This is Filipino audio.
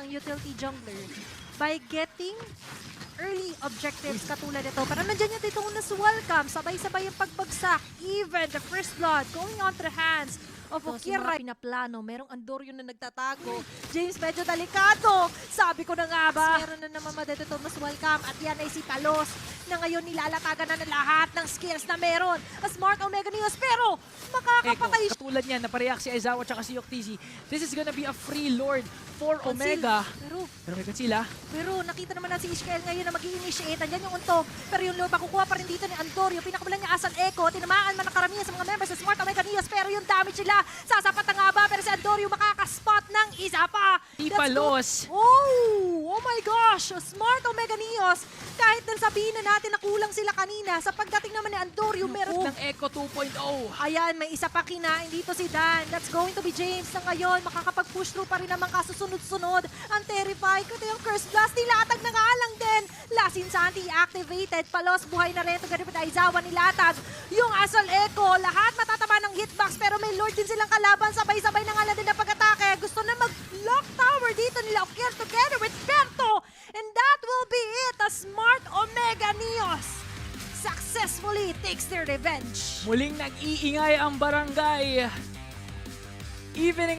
utility jungler by getting early objectives katulad ito. Pero nandiyan yung dito na welcome, sabay-sabay yung pagbagsak. Even the first blood going on to the hands of Okira. Pinaplano, merong Andoryo na nagtatago. James, medyo delikado. Sabi ko na nga ba? Meron na naman madito mas welcome. At yan ay si Palos na ngayon nilalatagan na ng lahat ng skills na meron. A smart Omega Neos, pero makakapatay siya. Katulad niyan, napareact si Aizawa at si Yoctisi. This is gonna be a free lord for Omega. Pero may Godzilla. Pero nakita naman na si Ishkael ngayon na mag-i-initiate. Andyan yung untog. Pero yung lord makukuha pa rin dito ni Andorio. Pinakabalan niya Asal Echo. Tinamaan man ang karamihan sa mga members sa Smart Omega Neos. Pero yung damage nila, sasapat na nga ba? Pero si Andorio makakaspot ng isa pa. Si Palos. Oh my gosh! Smart Omega Neos. Kahit na sabihin na natin na kulang sila kanina, sa pagdating naman ni Andorio, meron Ng Echo 2.0. Ayan, may isa pa kinain dito si Dan. That's going to be James na ngayon. Makakapag-push through pa rin naman kasusunod-sunod. Ang terrify. Ito yung Curse Blast. Nilatag na nga lang din. Lasin Santi activated. Palos, buhay na rin. Ito ganun pa Aizawa nilatag. Yung Asal Echo. Lahat matatama ng hitbox. Pero may Lord din silang kalaban. Sabay-sabay na nga lang din na pag-atake. Gusto na mag-lock tower dito nila. Okir together with Berto. And that will be it. A Smart Omega Neos successfully takes their revenge. Muling nag-iingay ang barangay. Evening